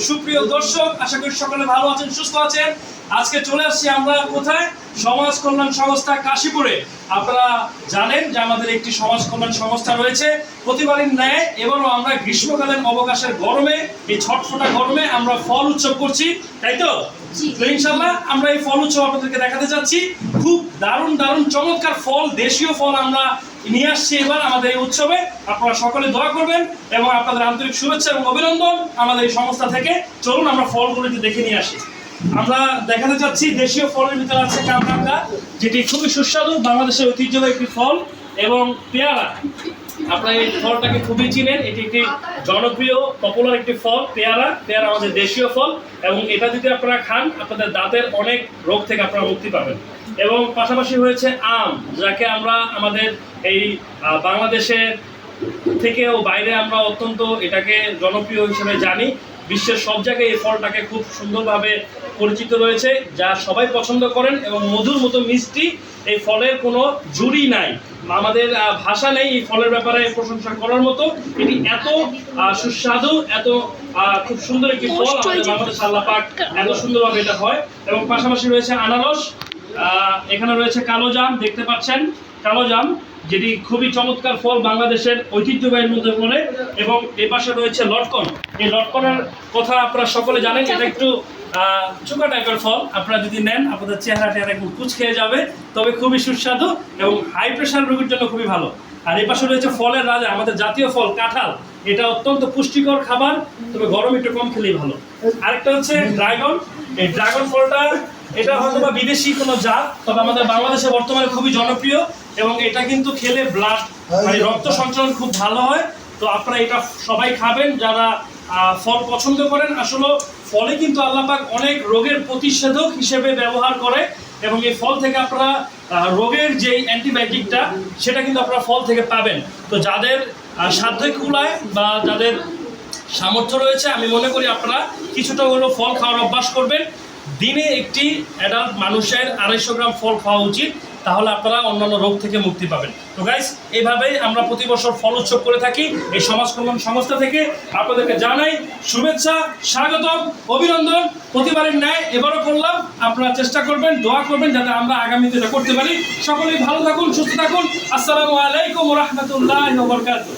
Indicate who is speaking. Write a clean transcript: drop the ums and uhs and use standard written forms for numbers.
Speaker 1: সুপ্রিয় দর্শক, আশা করি সকলে ভালো আছেন, সুস্থ আছেন। আজকে চলে আসছি আমরা কোথায়? সমাজ কল্যাণ সংস্থা কাশীপুরে। আপনারা জানেন যে আমাদের একটি সমাজ কল্যাণ সংস্থা রয়েছে। প্রতিবারের ন্যায় এবারও আমরা গ্রীষ্মকালীন অবকাশের গরমে, এই ছটফটা গরমে আমরা ফল উৎসব করছি, তাই তো? ইনশাআল্লাহ আমরা এই ফল উৎসব আপনাদেরকে দেখাতে যাচ্ছি। খুব দারুণ দারুণ চমৎকার ফল, দেশীয় ফল আমরা নিয়ে আসছি এবার আমাদের এই উৎসবে। আপনারা সকলে দোয়া করবেন এবং আপনাদের আন্তরিক শুভেচ্ছা এবং অভিনন্দন আমাদের এই সংস্থা থেকে। চলুন আমরা ফলগুলো একটু দেখে নিয়ে আসি। আমরা দেখাতে চাচ্ছি দেশীয় ফলের ভিতরে আছে কামরাঙ্গা, যেটি খুবই সুস্বাদু, বাংলাদেশের ঐতিহ্যবাহী একটি ফল, এবং পেয়ারা। আপনারা এই ফলটাকে খুবই চিনেন, এটি একটি জনপ্রিয় পপুলার একটি ফল। পেয়ারা আমাদের দেশীয় ফল, এবং এটা যদি আপনারা খান আপনাদের দাঁতের অনেক রোগ থেকে আপনারা মুক্তি পাবেন। এবং পাশাপাশি হয়েছে আম, যাকে আমরা আমাদের এই বাংলাদেশের থেকেও বাইরে আমরা অত্যন্ত এটাকে জনপ্রিয় হিসেবে জানি। বিশ্বের সব জায়গায় এই ফলটাকে খুব সুন্দরভাবে পরিচিত রয়েছে, যা সবাই পছন্দ করেন, এবং মধুর মতো মিষ্টি। এই ফলের কোনো জুড়ি নাই, আমাদের ভাষা নেই এই ফলের ব্যাপারে প্রশংসা করার মতো। এটি এত সুস্বাদু, এত খুব সুন্দর একটি ফল, আমাদের বাংলাদেশ আল্লাহ পাক এত সুন্দরভাবে এটা হয়। এবং পাশাপাশি রয়েছে আনারস, এখানে রয়েছে কালো জাম, দেখতে পাচ্ছেন কালো জাম, যেটি খুবই চমৎকার ফল, বাংলাদেশের ঐতিহ্যবাহীর মধ্যে পড়ে। এবং এর পাশে রয়েছে লটকন। এই লটকনের কথা আপনারা সকলে জানেন, এটা একটু চোখা টাইপের ফল। আপনারা যদি নেন আপনাদের চেহারাটা একটু কুচ খেয়ে যাবে, তবে খুবই সুস্বাদু এবং হাই প্রেশার রোগীর জন্য খুবই ভালো। আর এই পাশে রয়েছে ফলের রাজা, আমাদের জাতীয় ফল কাঁঠাল। এটা অত্যন্ত পুষ্টিকর খাবার, তবে গরম একটু কম খেলেই ভালো। আরেকটা হচ্ছে ড্রাগন। এই ড্রাগন ফলটা এটা হয়তো বা বিদেশি কোনো জাত, তবে আমাদের বাংলাদেশে বর্তমানে খুবই জনপ্রিয়, এবং এটা কিন্তু খেলে ব্লাড মানে রক্ত সঞ্চালন খুব ভালো হয়। তো আপনারা এটা সবাই খাবেন যারা ফল পছন্দ করেন। আসলে ফলে কিন্তু আল্লাহ পাক অনেক রোগের প্রতিষেধক হিসেবে ব্যবহার করে, এবং এই ফল থেকে আপনারা রোগের যেই অ্যান্টিবায়োটিকটা সেটা কিন্তু আপনারা ফল থেকে পাবেন। তো যাদের সাধ্যে কুলায় বা যাদের সামর্থ্য রয়েছে, আমি মনে করি আপনারা কিছুটা হলেও ফল খাওয়ার অভ্যাস করবেন। দিনে একটি অ্যাডাল্ট মানুষের 250 গ্রাম ফল খাওয়া উচিত, তাহলে আপনারা অন্যান্য রোগ থেকে মুক্তি পাবেন। তো গাইস, এইভাবেই আমরা প্রতি বছর ফল উৎসব করে থাকি এই সমাজ কল্যাণ সংস্থা থেকে। আপনাদেরকে জানাই শুভেচ্ছা, স্বাগতম, অভিনন্দন। প্রতিবারের ন্যায় এবারও করলাম, আপনারা চেষ্টা করবেন, দোয়া করবেন যাতে আমরা আগামীতে এটা করতে পারি। সকলেই ভালো থাকুন, সুস্থ থাকুন। আসসালামু আলাইকুম ওয়া রাহমাতুল্লাহি ওয়া বারাকাতুহু।